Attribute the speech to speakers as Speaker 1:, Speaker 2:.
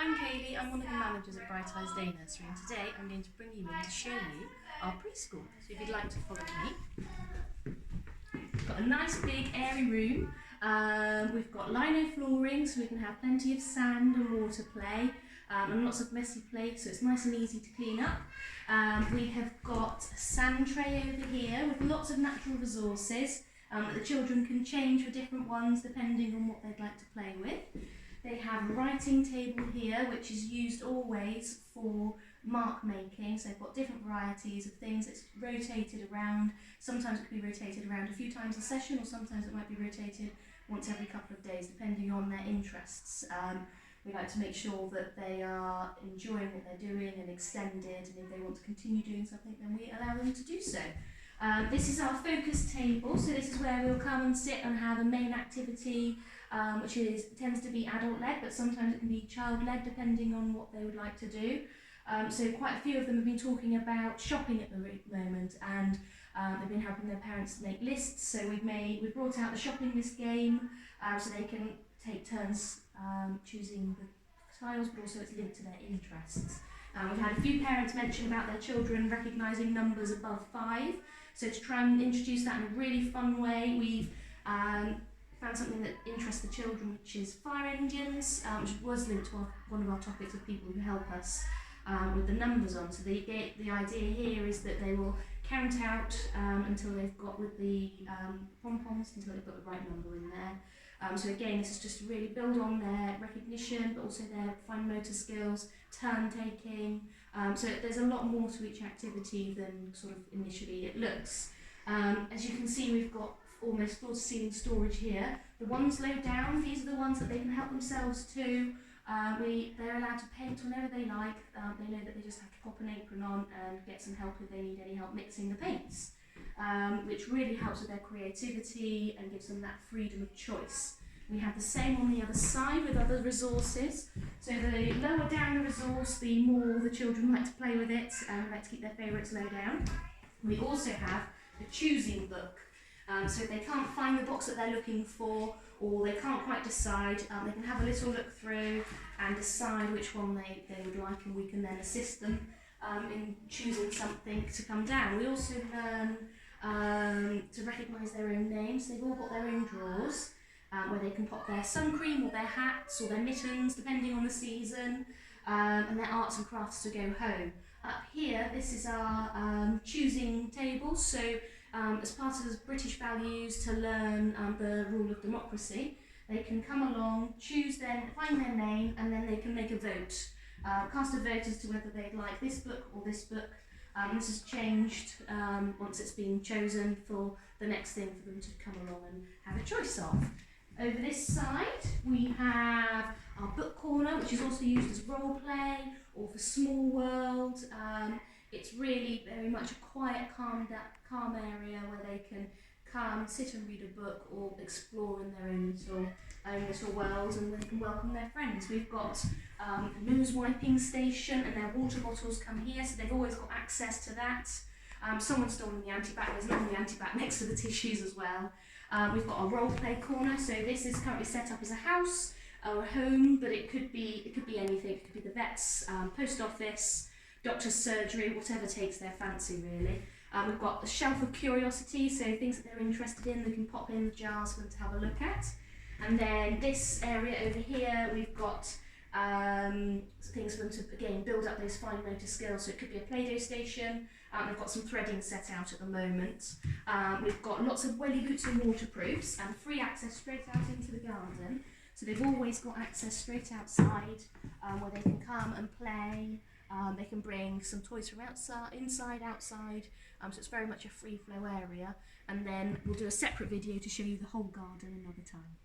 Speaker 1: I'm Kaylee, I'm one of the managers at Bright Eyes Day Nursery, and today I'm going to bring you in to show you our preschool. So if you'd like to follow me. We've got a nice big airy room. We've got lino flooring so we can have plenty of sand and water play, and lots of messy play so it's nice and easy to clean up. We have got a sand tray over here with lots of natural resources that the children can change for different ones depending on what they'd like to play with. They have a writing table here which is used always for mark making, so they've got different varieties of things. It's rotated around. Sometimes it can be rotated around a few times a session, or sometimes it might be rotated once every couple of days depending on their interests. We like to make sure that they are enjoying what they're doing and extended, and if they want to continue doing something then we allow them to do so. This is our focus table, so this is where we'll come and sit and have a main activity, which tends to be adult-led, but sometimes it can be child-led depending on what they would like to do. So quite a few of them have been talking about shopping at the moment, and they've been helping their parents make lists. So we've brought out the shopping list game, so they can take turns choosing the tiles, but also it's linked to their interests. We've had a few parents mention about their children recognising numbers above 5, so to try and introduce that in a really fun way, we've found something that interests the children, which is fire engines, which was linked to one of our topics of people who help us with the numbers on. So the idea here is that they will count out until they've got with the pom-poms, until they've got the right number in there. So again, this is just to really build on their recognition, but also their fine motor skills, turn taking. So there's a lot more to each activity than sort of initially it looks. As you can see, we've got almost floor to ceiling storage here. The ones low down, these are the ones that they can help themselves to. They're allowed to paint whenever they like. They know that they just have to pop an apron on and get some help if they need any help mixing the paints, which really helps with their creativity and gives them that freedom of choice. We have the same on the other side with other resources. So the lower down the resource, the more the children like to play with it and like to keep their favourites low down. We also have the choosing book. So if they can't find the box that they're looking for, or they can't quite decide, they can have a little look through and decide which one they would like, and we can then assist them in choosing something to come down. We also learn to recognise their own names. They've all got their own drawers where they can pop their sun cream or their hats or their mittens, depending on the season, and their arts and crafts to go home. Up here, this is our choosing table. So as part of the British values to learn the rule of democracy, they can come along, choose find their name, and then they can make a vote. Cast a vote as to whether they'd like this book or this book. This has changed once it's been chosen for the next thing for them to come along and have a choice of. Over this side, we have our book corner, which is also used as role play or for Small World. It's really very much a quiet, calm area where they can come, sit and read a book or explore in their own little world, and they can welcome their friends. We've got a nose wiping station, and their water bottles come here, so they've always got access to that. Someone's stolen the antibac. There's not the antibac next to the tissues as well. We've got a role play corner, so this is currently set up as a house or a home, but it could be anything. It could be the vet's post office, doctor's surgery, whatever takes their fancy really. We've got the shelf of curiosity, so things that they're interested in, they can pop in the jars for them to have a look at. And then this area over here, we've got things for them to, again, build up those fine motor skills. So it could be a Play-Doh station. They've got some threading set out at the moment. We've got lots of welly boots and waterproofs and free access straight out into the garden. So they've always got access straight outside where they can come and play. They can bring some toys from inside, outside. So it's very much a free flow area. And then we'll do a separate video to show you the whole garden another time.